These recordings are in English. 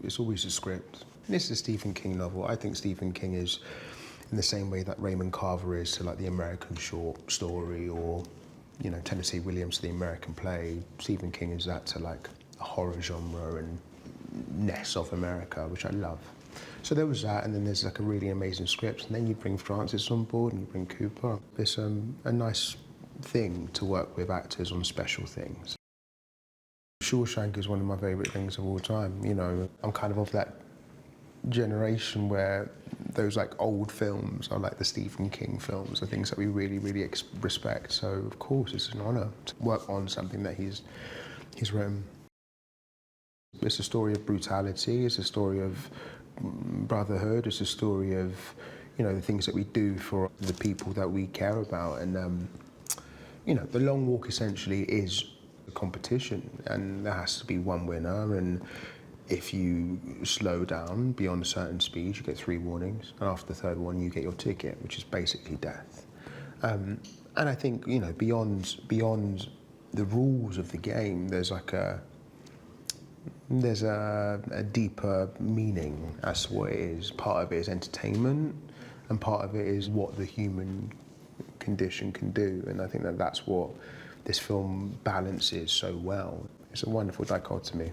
It's always a script. This is a Stephen King novel. I think Stephen King is in the same way that Raymond Carver is to like the American short story, or Tennessee Williams to the American play. Stephen King is that to like a horror genre and ness of America, which I love. So there was that, and then there's like a really amazing script, and then you bring Francis on board and you bring Cooper. It's a nice thing to work with actors on special things. Shawshank is one of my favourite things of all time. I'm kind of that generation where those like old films are like the Stephen King films, the things that we really, really respect. So of course it's an honour to work on something that he's written. It's a story of brutality, it's a story of brotherhood, it's a story of, the things that we do for the people that we care about. And, the long walk essentially is a competition, and there has to be one winner. And if you slow down beyond a certain speed, you get 3 warnings. And after the 3rd one, you get your ticket, which is basically death. And I think, beyond the rules of the game, there's a deeper meaning as to what it is. Part of it is entertainment, and part of it is what the human condition can do. And I think that that's what this film balances so well. It's a wonderful dichotomy.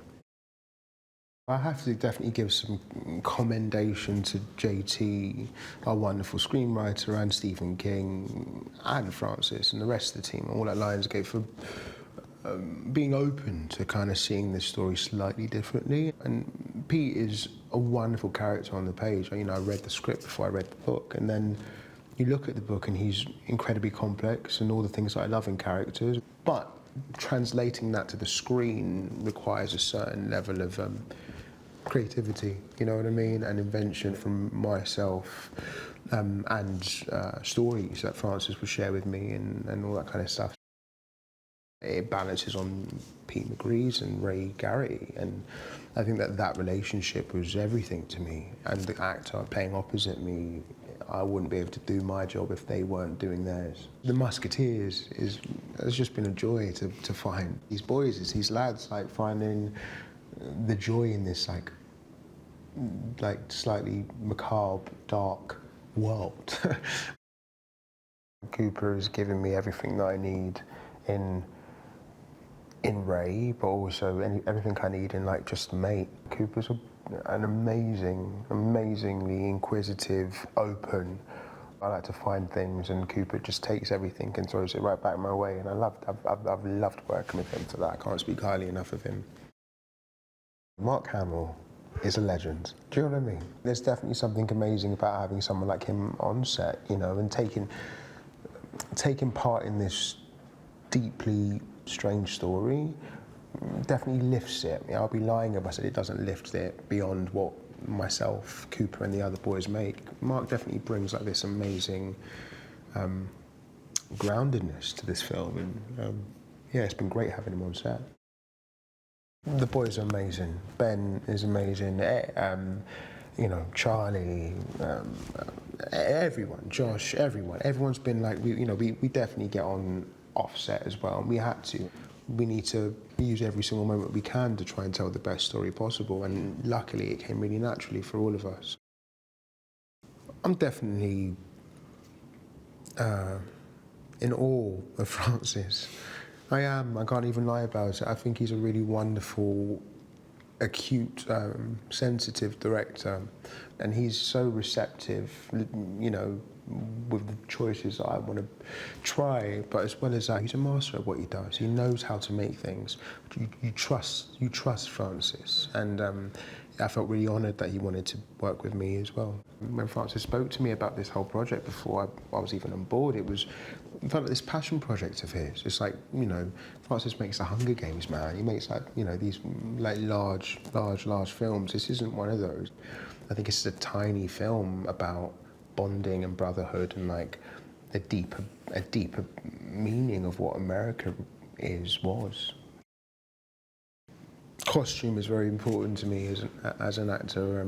I have to definitely give some commendation to JT, our wonderful screenwriter, and Stephen King, and Francis, and the rest of the team, all at Lionsgate, for being open to kind of seeing this story slightly differently. And Pete is a wonderful character on the page. I read the script before I read the book, and then you look at the book and he's incredibly complex and all the things that I love in characters. But translating that to the screen requires a certain level of creativity, you know what I mean, and invention from myself, and stories that Francis would share with me, and all that kind of stuff. It balances on Pete McGree's and Ray Garrity, and I think that relationship was everything to me. And the actor playing opposite me, I wouldn't be able to do my job if they weren't doing theirs. The Musketeers has just been a joy to find these boys, these lads, like finding the joy in this like slightly macabre, dark world. Cooper has given me everything that I need in Ray, but also everything I need in like just a mate. Cooper's an amazingly inquisitive, open. I like to find things, and Cooper just takes everything and throws it right back my way. And I've loved working with him for that. I can't speak highly enough of him. Mark Hamill is a legend. Do you know what I mean? There's definitely something amazing about having someone like him on set, and taking part in this deeply strange story definitely lifts it. I'll be lying if I said it doesn't lift it beyond what myself, Cooper, and the other boys make. Mark definitely brings like this amazing groundedness to this film, and it's been great having him on set. The boys are amazing. Ben is amazing. Charlie, everyone, Josh, everyone. Everyone's been like, we definitely get on offset as well, and we had to. We need to use every single moment we can to try and tell the best story possible, and luckily it came really naturally for all of us. I'm definitely in awe of Francis. I am, I can't even lie about it. I think he's a really wonderful, acute, sensitive director, and he's so receptive, with the choices that I want to try, but as well as that, he's a master at what he does. He knows how to make things. You trust Francis, and I felt really honoured that he wanted to work with me as well. When Francis spoke to me about this whole project before I was even on board, it felt like this passion project of his. It's like, Francis makes the Hunger Games, man. He makes these like large films. This isn't one of those. I think it's a tiny film about bonding and brotherhood, and like a deeper meaning of what America was. Costume is very important to me as an actor.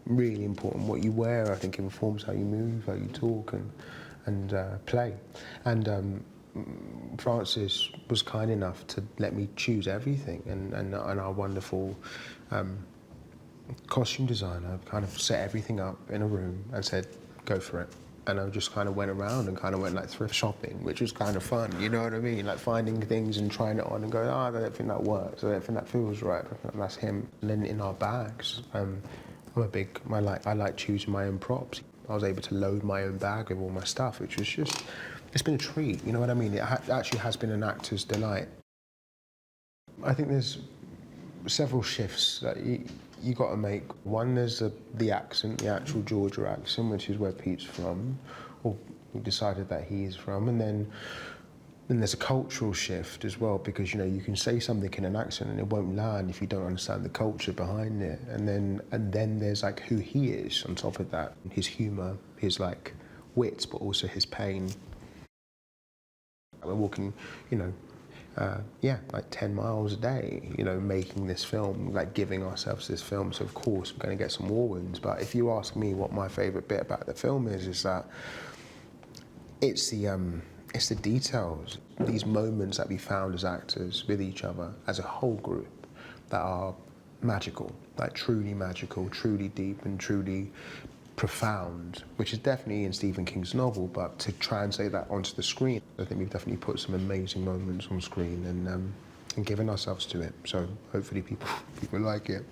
Really important. What you wear, I think, informs how you move, how you talk, and play. And Francis was kind enough to let me choose everything, and our wonderful costume designer kind of set everything up in a room and said, go for it. And I just kind of went around and kind of went like thrift shopping, which was kind of fun, you know what I mean? Like finding things and trying it on and going, I don't think that works, I don't think that feels right, I think that's him. And then in our bags, I like choosing my own props. I was able to load my own bag with all my stuff, which was just, it's been a treat, you know what I mean? It actually has been an actor's delight. I think there's several shifts that you got to make. One, there's the accent, the actual Georgia accent, which is where Pete's from, or we decided that he is from, and then there's a cultural shift as well, because you can say something in an accent and it won't land if you don't understand the culture behind it, and then there's like who he is on top of that, his humour, his like wit, but also his pain. We're walking, like 10 miles a day, making this film, like giving ourselves this film. So of course we're going to get some war wounds. But if you ask me what my favourite bit about the film is that it's the details, these moments that we found as actors with each other, as a whole group, that are magical, like truly magical, truly deep and truly profound, which is definitely in Stephen King's novel, but to translate that onto the screen, I think we've definitely put some amazing moments on screen and given ourselves to it. So hopefully people like it.